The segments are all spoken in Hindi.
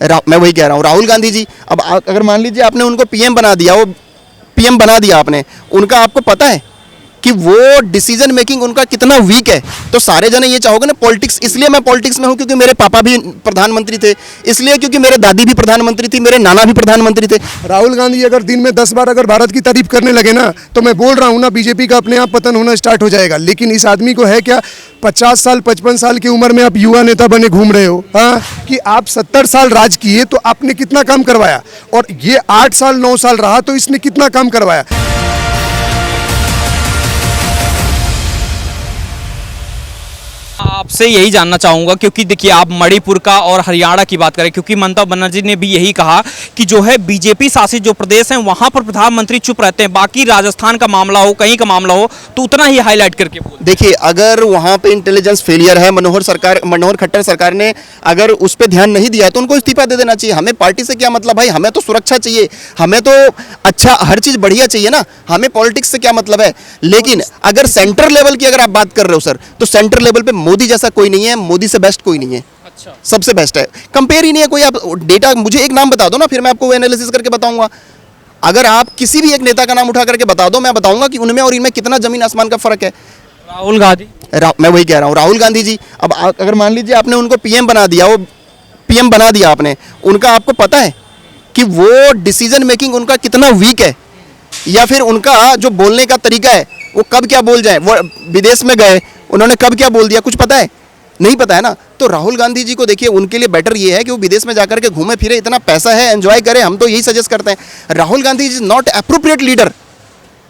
मैं वही कह रहा हूँ, राहुल गांधी जी, अब अगर मान लीजिए आपने उनको पीएम बना दिया, वो पीएम बना दिया आपने, उनका आपको पता है कि वो डिसीजन मेकिंग उनका कितना वीक है, तो सारे जने ये चाहोगे ना पॉलिटिक्स, इसलिए मैं पॉलिटिक्स में हूँ क्योंकि मेरे पापा भी प्रधानमंत्री थे, इसलिए क्योंकि मेरे दादी भी प्रधानमंत्री थी, मेरे नाना भी प्रधानमंत्री थे। राहुल गांधी अगर दिन में 10 बार अगर भारत की तारीफ करने लगे ना, तो मैं बोल रहा हूँ ना, बीजेपी का अपने आप पतन होना स्टार्ट हो जाएगा। लेकिन इस आदमी को है क्या, 50 साल 55 साल की उम्र में आप युवा नेता बने घूम रहे हो, हाँ, कि आप 70 साल राज किए तो आपने कितना काम करवाया, और ये 8 साल 9 साल रहा तो इसने कितना काम करवाया। आपसे यही जानना चाहूंगा, क्योंकि देखिए आप मणिपुर का और हरियाणा की बात करें, क्योंकि ममता बनर्जी ने भी यही कहा कि जो है बीजेपी शासित जो प्रदेश हैं वहां पर प्रधानमंत्री चुप रहते हैं, बाकी राजस्थान का मामला हो, कहीं का मामला हो, तो उतना ही हाईलाइट करके बोलते हैं। देखिए, अगर वहाँ पे इंटेलिजेंस फेलियर है, मनोहर खट्टर सरकार ने अगर उस पर ध्यान नहीं दिया है तो उनको इस्तीफा दे देना चाहिए। हमें पार्टी से क्या मतलब भाई, हमें तो सुरक्षा चाहिए, हमें तो अच्छा हर चीज़ बढ़िया चाहिए ना, हमें पॉलिटिक्स से क्या मतलब है। लेकिन अगर सेंटर लेवल की अगर आप बात कर रहे हो सर, तो सेंटर लेवल पे मोदी जैसा कोई नहीं है, मोदी से बेस्ट कोई नहीं है। अच्छा, सबसे बेस्ट है, कंपेयर ही नहीं है कोई। आप डेटा मुझे एक नाम बता दो ना, फिर मैं आपको वो एनालिसिस करके बताऊंगा। अगर आप किसी भी एक नेता का नाम उठा करके बता दो, मैं बताऊंगा कि उनमें और इनमें कितना जमीन आसमान का फर्क है। राहुल गांधी, मैं वही कह रहा हूँ, राहुल गांधी जी, अब अगर मान लीजिए आपने उनको पीएम बना दिया, वो पीएम बना दिया आपने, उनका आपको पता है कि वो डिसीजन मेकिंग उनका कितना वीक है, या फिर उनका जो बोलने का तरीका है, वो कब क्या बोल जाए, वो विदेश में गए उन्होंने कब क्या बोल दिया, कुछ पता है? नहीं पता है ना। तो राहुल गांधी जी को देखिए, उनके लिए बेटर ये है कि वो विदेश में जाकर के घूमे फिरे, इतना पैसा है, एंजॉय करें, हम तो यही सजेस्ट करते हैं। Rahul Gandhi is not appropriate leader.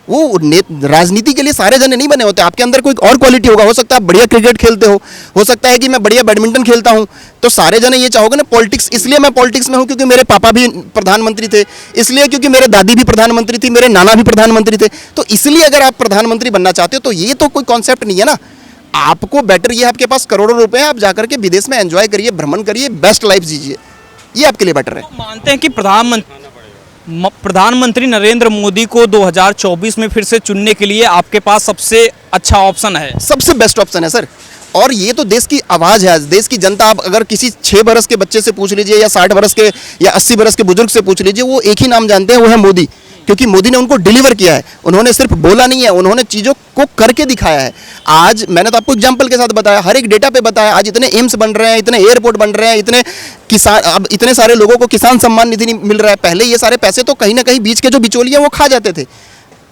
वो राजनीति के लिए सारे जने नहीं बने होते, आपके अंदर कोई और क्वालिटी होगा, हो सकता है आप बढ़िया क्रिकेट खेलते हो सकता है कि मैं बढ़िया बैडमिंटन खेलता हूं, तो सारे जने ये चाहोगे ना पॉलिटिक्स, इसलिए मैं पॉलिटिक्स में हूं क्योंकि मेरे पापा भी प्रधानमंत्री थे, इसलिए क्योंकि मेरे दादी भी प्रधानमंत्री थी, मेरे नाना भी प्रधानमंत्री थे, तो इसलिए अगर आप प्रधानमंत्री बनना चाहते हो तो ये तो कोई कॉन्सेप्ट नहीं है ना। आपको बेटर ये, आपके पास करोड़ों रुपए हैं, आप जाकर के विदेश में एंजॉय करिए, भ्रमण करिए, बेस्ट लाइफ जीजिए, ये आपके लिए बेटर है। तो मानते हैं कि प्रधानमंत्री नरेंद्र मोदी को 2024 में फिर से चुनने के लिए आपके पास सबसे अच्छा ऑप्शन है? सबसे बेस्ट ऑप्शन है सर, और ये तो देश की आवाज़ है, देश की जनता। आप अगर किसी 6 बरस के बच्चे से पूछ लीजिए, या 60 बरस के या 80 बरस के बुजुर्ग से पूछ लीजिए, वो एक ही नाम जानते हैं, वो है मोदी। क्योंकि मोदी ने उनको डिलीवर किया है, उन्होंने सिर्फ बोला नहीं है, उन्होंने चीज़ों को करके दिखाया है। आज मैंने तो आपको एग्जाम्पल के साथ बताया, हर एक डेटा पे बताया, आज इतने एम्स बन रहे हैं, इतने एयरपोर्ट बन रहे हैं, इतने किसान, अब इतने सारे लोगों को किसान सम्मान निधि मिल रहा है। पहले ये सारे पैसे तो कहीं ना कहीं बीच के जो बिचौलिए वो खा जाते थे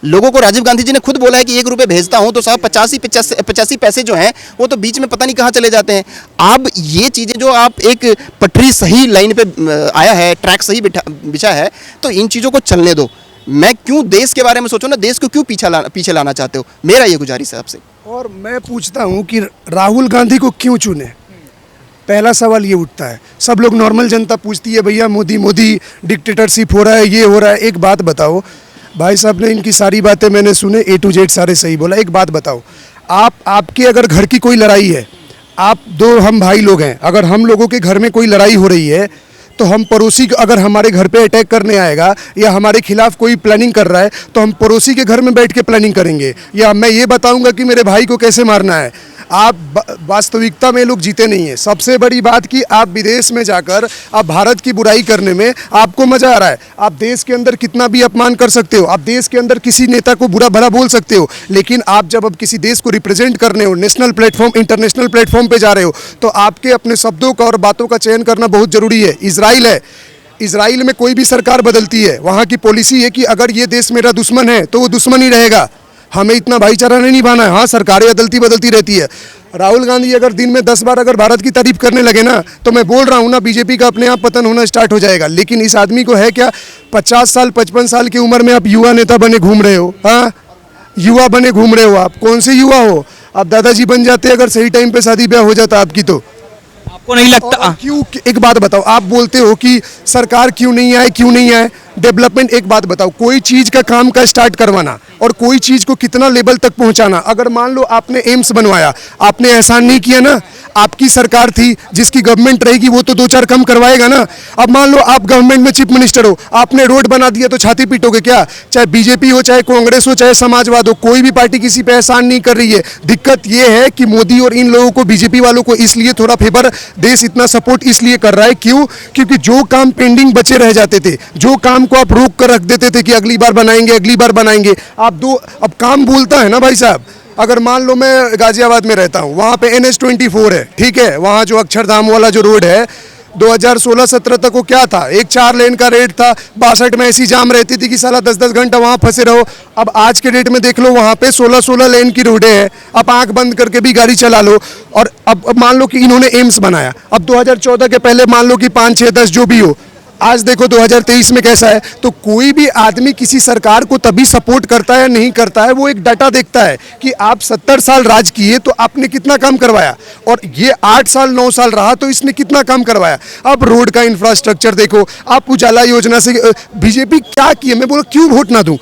लोगों को। राजीव गांधी जी ने खुद बोला है कि 1 रुपये भेजता हूं तो साहब 85 पैसे जो हैं वो तो बीच में पता नहीं कहाँ चले जाते हैं। अब ये चीज़ें जो आप एक पटरी सही लाइन पे आया है, ट्रैक सही बिछा है, तो इन चीज़ों को चलने दो। मैं क्यों देश के बारे में सोचो ना, देश को क्यों पीछे लाना चाहते हो, मेरा ये गुजारिश है आपसे। और मैं पूछता हूँ कि राहुल गांधी को क्यों चुने, पहला सवाल ये उठता है। सब लोग नॉर्मल जनता पूछती है भैया मोदी डिक्टेटरशिप हो रहा है, ये हो रहा है। एक बात बताओ, भाई साहब ने इनकी सारी बातें मैंने सुने, A to Z सारे सही बोला। एक बात बताओ, आपके अगर घर की कोई लड़ाई है, हम भाई लोग हैं, अगर हम लोगों के घर में कोई लड़ाई हो रही है, तो हम पड़ोसी अगर हमारे घर पे अटैक करने आएगा या हमारे खिलाफ कोई प्लानिंग कर रहा है, तो हम पड़ोसी के घर में बैठ के प्लानिंग करेंगे, या मैं ये बताऊंगा कि मेरे भाई को कैसे मारना है। आप वास्तविकता में लोग जीते नहीं है। सबसे बड़ी बात कि आप विदेश में जाकर आप भारत की बुराई करने में आपको मजा आ रहा है। आप देश के अंदर कितना भी अपमान कर सकते हो, आप देश के अंदर किसी नेता को बुरा भला बोल सकते हो, लेकिन आप जब अब किसी देश को रिप्रेजेंट करने हो, नेशनल प्लेटफॉर्म, इंटरनेशनल प्लेटफॉर्म पे जा रहे हो, तो आपके अपने शब्दों का और बातों का चयन करना बहुत जरूरी है। इजराइल में कोई भी सरकार बदलती है, वहाँ की पॉलिसी है कि अगर ये देश मेरा दुश्मन है तो वो दुश्मन ही रहेगा, हमें इतना भाईचारा नहीं निभाना है। हाँ, सरकारें बदलती रहती है। राहुल गांधी अगर दिन में 10 बार अगर भारत की तारीफ करने लगे ना, तो मैं बोल रहा हूँ ना, बीजेपी का अपने आप पतन होना स्टार्ट हो जाएगा। लेकिन इस आदमी को है क्या, 50 साल 55 साल की उम्र में आप युवा नेता बने घूम रहे हो, हाँ, युवा बने घूम रहे हो। आप कौन से युवा हो? आप दादाजी बन जाते अगर सही टाइम पे शादी ब्याह हो जाता आपकी, तो आपको नहीं लगता? क्यों, एक बात बताओ, आप बोलते हो कि सरकार क्यों नहीं आए डेवलपमेंट। एक बात बताओ, कोई चीज का काम का स्टार्ट करवाना और कोई चीज को कितना लेवल तक पहुंचाना, अगर मान लो आपने एम्स बनवाया, आपने एहसान नहीं किया ना, आपकी सरकार थी, जिसकी गवर्नमेंट रहेगी वो तो 2-4 काम करवाएगा ना। अब मान लो आप गवर्नमेंट में चीफ मिनिस्टर हो, आपने रोड बना दिया तो छाती पीटोगे क्या? चाहे बीजेपी हो, चाहे कांग्रेस हो, चाहे समाजवाद हो, कोई भी पार्टी किसी पे एहसान नहीं कर रही है। दिक्कत ये है कि मोदी और इन लोगों को, बीजेपी वालों को इसलिए थोड़ा फेवर, देश इतना सपोर्ट इसलिए कर रहा है, क्यों? क्योंकि जो काम पेंडिंग बचे रह जाते थे, जो काम को आप रोक कर रख देते थे कि अगली बार बनाएंगे, अगली बार बनाएंगे, अब काम बोलता है ना भाई साहब। अगर मान लो मैं गाजियाबाद में रहता हूँ, वहाँ पे NH-24 है, ठीक है, वहाँ जो अक्षरधाम वाला जो रोड है, 2016-17 तक वो क्या था, एक 4 लेन का रेट था, 62 में ऐसी जाम रहती थी कि साला 10-10 घंटा वहाँ फंसे रहो। अब आज के डेट में देख लो, वहाँ पे 16-16 लेन की रोडें हैं, आप आंख बंद करके भी गाड़ी चला लो। और अब मान लो कि इन्होंने एम्स बनाया, अब 2014 के पहले मान लो कि 5, 6, 10 जो भी हो, आज देखो 2023 में कैसा है। तो कोई भी आदमी किसी सरकार को तभी सपोर्ट करता है, नहीं करता है, वो एक डाटा देखता है कि आप 70 साल राज किए तो आपने कितना काम करवाया, और ये 8 साल 9 साल रहा तो इसने कितना काम करवाया। अब रोड का इंफ्रास्ट्रक्चर देखो, आप उजाला योजना से बीजेपी क्या किए, मैं बोला क्यों वोट ना दूं।